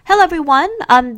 Hello everyone.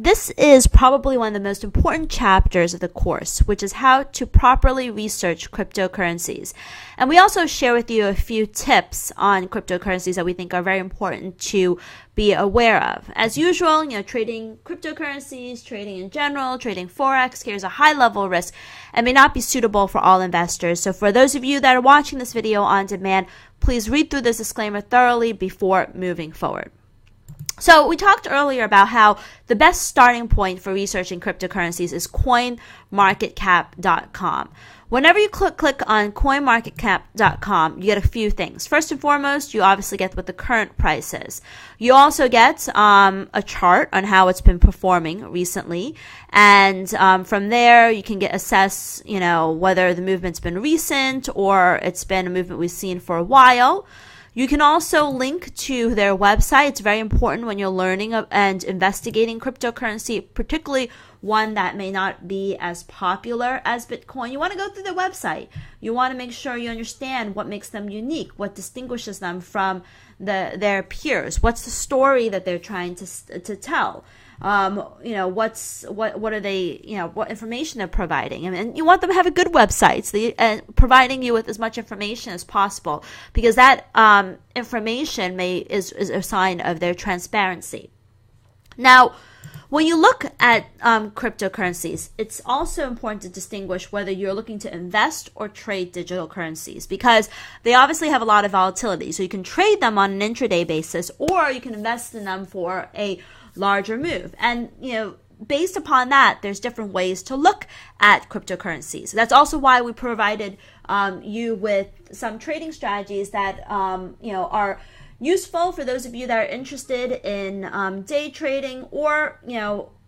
This is probably one of the most important chapters of the course, which is how to properly research cryptocurrencies. And we also share with you a few tips on cryptocurrencies that we think are very important to be aware of. As usual, trading cryptocurrencies, trading in general, trading Forex carries a high level of risk and may not be suitable for all investors. So for those of you that are watching this video on demand, please read through this disclaimer thoroughly before moving forward. So we talked earlier about how the best starting point for researching cryptocurrencies is coinmarketcap.com. Whenever you click on coinmarketcap.com, you get a few things. First and foremost, you obviously get what the current price is. You also get a chart on how it's been performing recently. And from there, you can assess, whether the movement's been recent or it's been a movement we've seen for a while. You can also link to their website. It's very important when you're learning and investigating cryptocurrency, particularly one that may not be as popular as Bitcoin. You want to go through their website. You want to make sure you understand what makes them unique, what distinguishes them from their peers. What's the story that they're trying to tell? What are they, what information they're providing. And you want them to have a good website, so providing you with as much information as possible, because that information is a sign of their transparency. Now, when you look at cryptocurrencies, it's also important to distinguish whether you're looking to invest or trade digital currencies, because they obviously have a lot of volatility. So you can trade them on an intraday basis, or you can invest in them for a larger move. And, based upon that, there's different ways to look at cryptocurrencies. That's also why we provided you with some trading strategies that, are useful for those of you that are interested in day trading, or,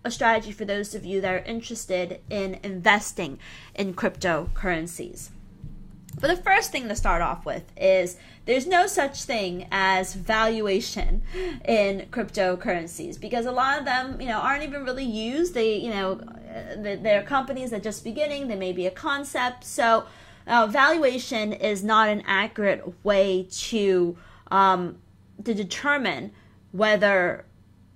a strategy for those of you that are interested in investing in cryptocurrencies. But the first thing to start off with is there's no such thing as valuation in cryptocurrencies, because a lot of them, aren't even really used. They're companies that are just beginning. They may be a concept. So valuation is not an accurate way to determine whether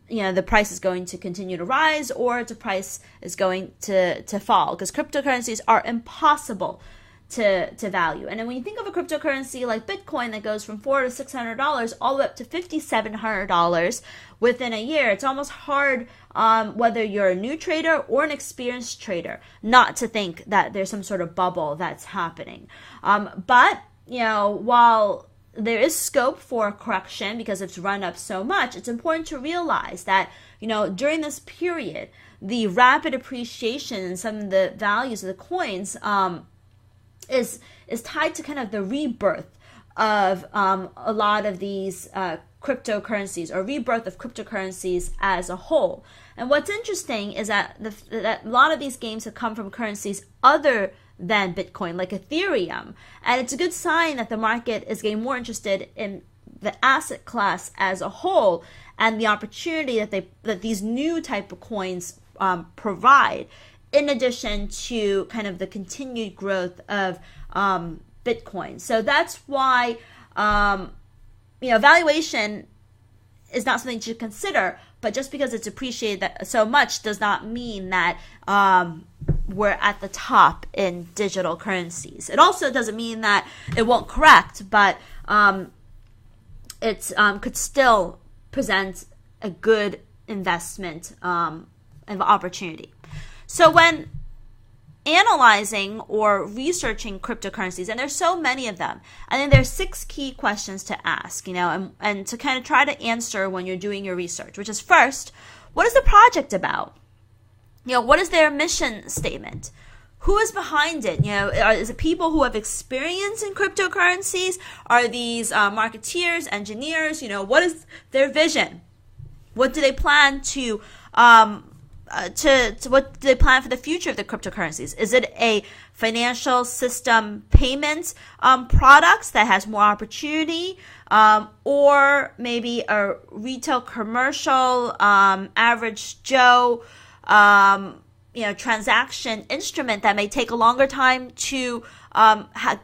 the price is going to continue to rise or the price is going to fall, because cryptocurrencies are impossible to value. And then when you think of a cryptocurrency like Bitcoin that goes from $400 to $600 all the way up to $5,700 within a year, it's almost hard, whether you're a new trader or an experienced trader, not to think that there's some sort of bubble that's happening. But while there is scope for correction because it's run up so much, it's important to realize that, during this period, the rapid appreciation in some of the values of the coins is tied to kind of the rebirth of a lot of these cryptocurrencies, or rebirth of cryptocurrencies as a whole. And what's interesting is that that a lot of these gains have come from currencies other than Bitcoin, like Ethereum. And it's a good sign that the market is getting more interested in the asset class as a whole, and the opportunity that these new type of coins provide, in addition to kind of the continued growth of Bitcoin. So that's why, valuation is not something to consider, but just because it's appreciated so much does not mean that we're at the top in digital currencies. It also doesn't mean that it won't correct, but it could still present a good investment opportunity. So when analyzing or researching cryptocurrencies, and there's so many of them, I think there's 6 key questions to ask, and to kind of try to answer when you're doing your research, which is, first, what is the project about? What is their mission statement? Who is behind it? Is it people who have experience in cryptocurrencies? Are these marketeers, engineers? What is their vision? What do they plan to what do they plan for the future of the cryptocurrencies? Is it a financial system payment products that has more opportunity, or maybe a retail commercial average Joe transaction instrument that may take a longer time to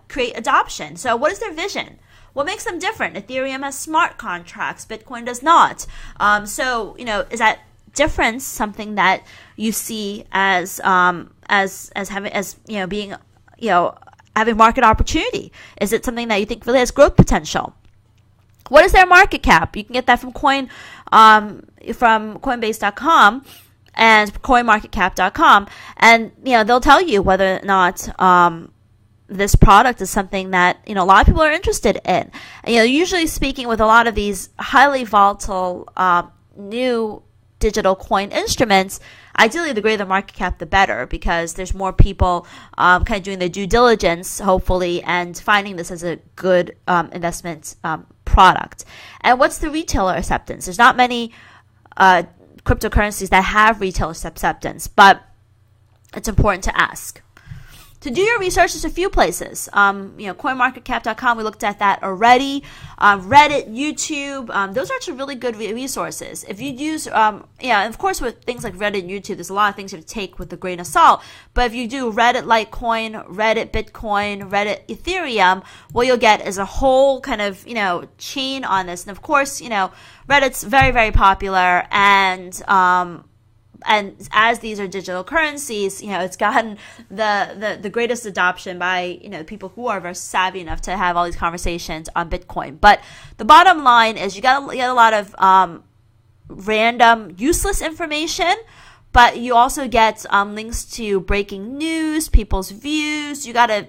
create adoption? So what is their vision? What makes them different? Ethereum has smart contracts. Bitcoin does not. Is that difference something that you see as having, as being, having market opportunity? Is it something that you think really has growth potential? What is their market cap? You can get that from Coinbase.com and CoinMarketCap.com, and they'll tell you whether or not this product is something that a lot of people are interested in. And, usually speaking, with a lot of these highly volatile new digital coin instruments, ideally the greater the market cap, the better, because there's more people kind of doing their due diligence, hopefully, and finding this as a good investment product. And what's the retailer acceptance? There's not many cryptocurrencies that have retailer acceptance, but it's important to ask. To do your research, there's a few places. CoinMarketCap.com, we looked at that already. Reddit, YouTube, those are actually really good resources. If you use, and of course with things like Reddit and YouTube, there's a lot of things you have to take with a grain of salt. But if you do Reddit Litecoin, Reddit Bitcoin, Reddit Ethereum, what you'll get is a whole kind of, chain on this. And of course, Reddit's very, very popular, and as these are digital currencies, it's gotten the greatest adoption by, people who are very savvy enough to have all these conversations on Bitcoin. But the bottom line is you get a lot of random, useless information, but you also get links to breaking news, people's views. You got to,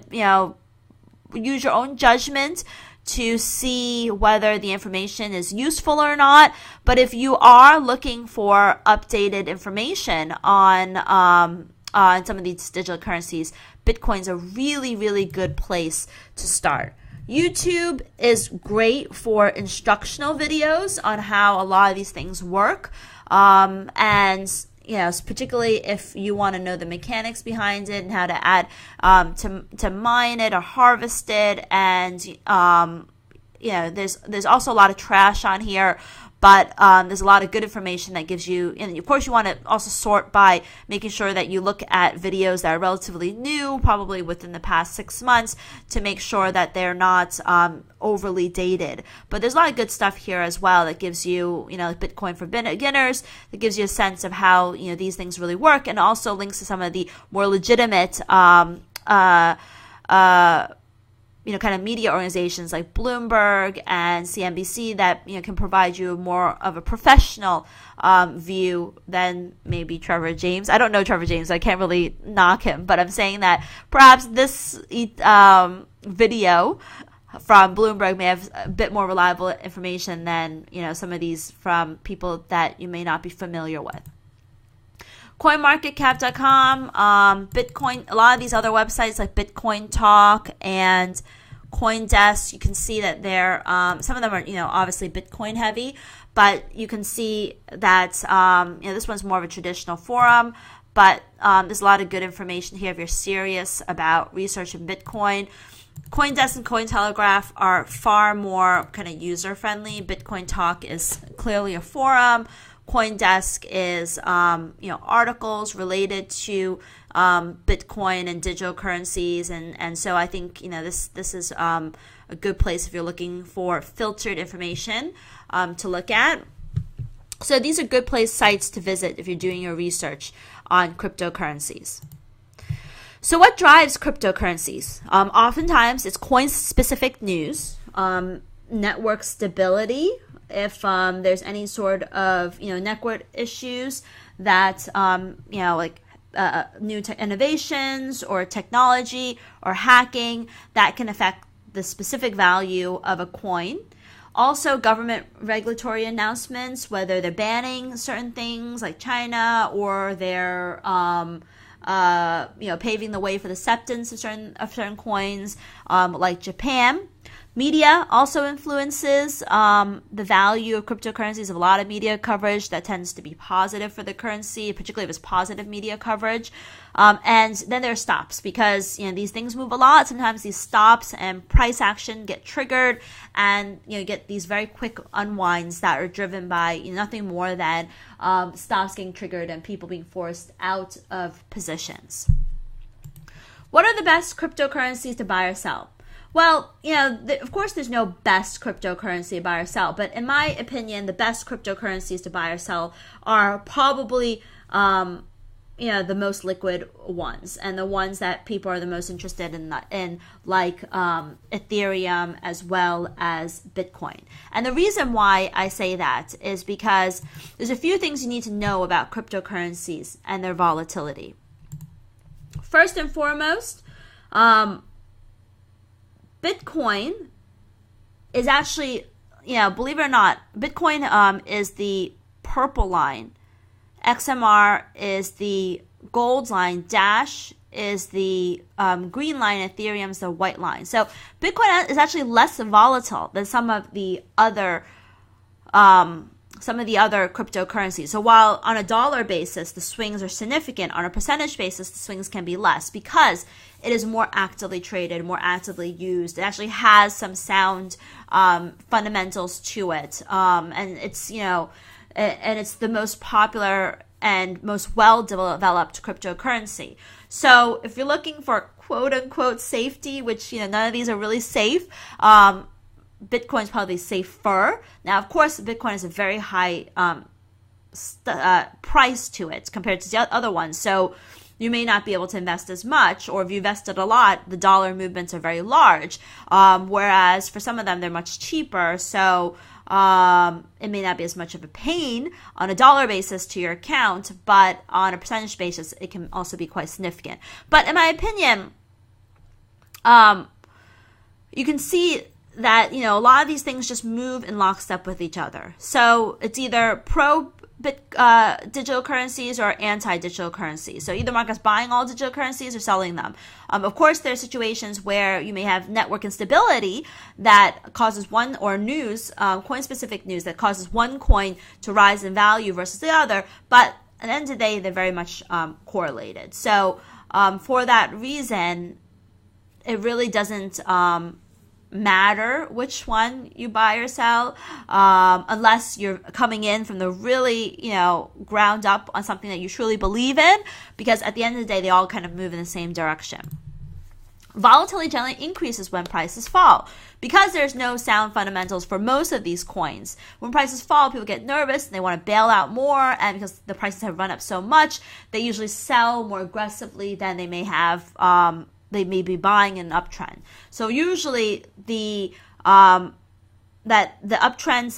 use your own judgment to see whether the information is useful or not. But if you are looking for updated information on some of these digital currencies, Bitcoin's a really, really good place to start. YouTube is great for instructional videos on how a lot of these things work, and particularly if you want to know the mechanics behind it and how to add to mine it or harvest it. And there's also a lot of trash on here, but there's a lot of good information that gives you. And of course, you want to also sort by making sure that you look at videos that are relatively new, probably within the past 6 months, to make sure that they're not overly dated. But there's a lot of good stuff here as well that gives you, like Bitcoin for beginners, that gives you a sense of how these things really work, and also links to some of the more legitimate kind of media organizations like Bloomberg and CNBC that can provide you more of a professional view than maybe Trevor James. I don't know Trevor James, so I can't really knock him, but I'm saying that perhaps this video from Bloomberg may have a bit more reliable information than some of these from people that you may not be familiar with. CoinMarketCap.com, Bitcoin, a lot of these other websites like Bitcoin Talk and CoinDesk, you can see that they're, some of them are, obviously Bitcoin heavy, but you can see that, this one's more of a traditional forum, but there's a lot of good information here if you're serious about researching Bitcoin. CoinDesk and Cointelegraph are far more kind of user-friendly. Bitcoin Talk is clearly a forum. CoinDesk is, articles related to Bitcoin and digital currencies, and so I think this is a good place if you're looking for filtered information to look at. So these are good sites to visit if you're doing your research on cryptocurrencies. So what drives cryptocurrencies? Oftentimes it's coin-specific news, network stability. If there's any sort of network issues that like new innovations or technology or hacking that can affect the specific value of a coin. Also, government regulatory announcements, whether they're banning certain things like China, or they're paving the way for the acceptance of certain coins, like Japan. Media also influences the value of cryptocurrencies. A lot of media coverage that tends to be positive for the currency, particularly if it's positive media coverage. And then there are stops, because these things move a lot. Sometimes these stops and price action get triggered, and you get these very quick unwinds that are driven by nothing more than stops getting triggered and people being forced out of positions. What are the best cryptocurrencies to buy or sell? Well, of course, there's no best cryptocurrency to buy or sell, but in my opinion, the best cryptocurrencies to buy or sell are probably, the most liquid ones, and the ones that people are the most interested in like Ethereum as well as Bitcoin. And the reason why I say that is because there's a few things you need to know about cryptocurrencies and their volatility. First and foremost, Bitcoin is actually, believe it or not, Bitcoin is the purple line. XMR is the gold line. Dash is the green line. Ethereum is the white line. So Bitcoin is actually less volatile than some of the other cryptocurrencies. So while on a dollar basis the swings are significant, on a percentage basis the swings can be less because it is more actively traded, more actively used. It actually has some sound fundamentals to it, and it's and it's the most popular and most well-developed cryptocurrency. So if you're looking for quote-unquote safety, which none of these are really safe, Bitcoin is probably safer. Now, of course, Bitcoin has a very high price to it compared to the other ones. So you may not be able to invest as much, or if you invested a lot, the dollar movements are very large. Whereas for some of them, they're much cheaper. So it may not be as much of a pain on a dollar basis to your account, but on a percentage basis, it can also be quite significant. But in my opinion, you can see that, a lot of these things just move in lockstep with each other. So it's either digital currencies or anti-digital currencies. So either market's buying all digital currencies or selling them. Of course, there are situations where you may have network instability that causes one, or news, coin-specific news that causes one coin to rise in value versus the other. But at the end of the day, they're very much correlated. So for that reason, it really doesn't matter which one you buy or sell, unless you're coming in from the really, ground up on something that you truly believe in, because at the end of the day, they all kind of move in the same direction. Volatility generally increases when prices fall. Because there's no sound fundamentals for most of these coins, when prices fall, people get nervous and they want to bail out more, and because the prices have run up so much, they usually sell more aggressively than they may have they may be buying in an uptrend. So usually the uptrends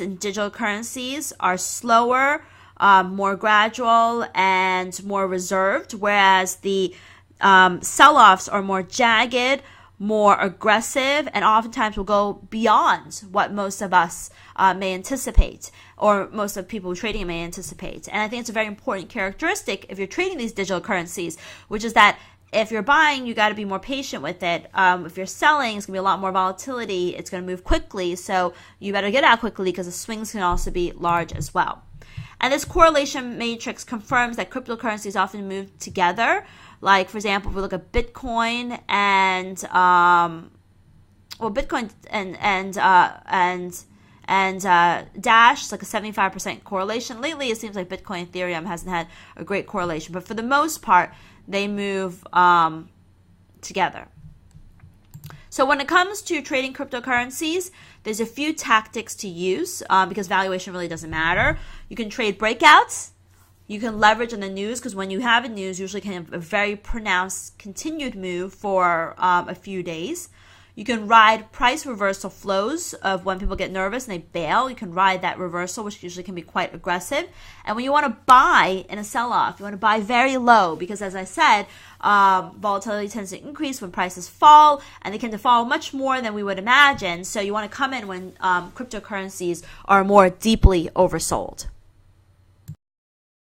in digital currencies are slower, more gradual, and more reserved, whereas the sell-offs are more jagged, more aggressive, and oftentimes will go beyond what most of us may anticipate, or most of people trading may anticipate. And I think it's a very important characteristic if you're trading these digital currencies, which is that if you're buying, you got to be more patient with it. If you're selling, it's going to be a lot more volatility. It's going to move quickly, so you better get out quickly because the swings can also be large as well. And this correlation matrix confirms that cryptocurrencies often move together. Like, for example, if we look at Bitcoin and Bitcoin and Dash, it's like a 75% correlation. Lately, it seems like Bitcoin and Ethereum hasn't had a great correlation, but for the most part, they move together. So when it comes to trading cryptocurrencies, there's a few tactics to use because valuation really doesn't matter. You can trade breakouts. You can leverage on the news, because when you have a news, usually can have a very pronounced continued move for a few days. You can ride price reversal flows of when people get nervous and they bail. You can ride that reversal, which usually can be quite aggressive. And when you want to buy in a sell-off, you want to buy very low because, as I said, volatility tends to increase when prices fall, and they tend to fall much more than we would imagine. So you want to come in when cryptocurrencies are more deeply oversold.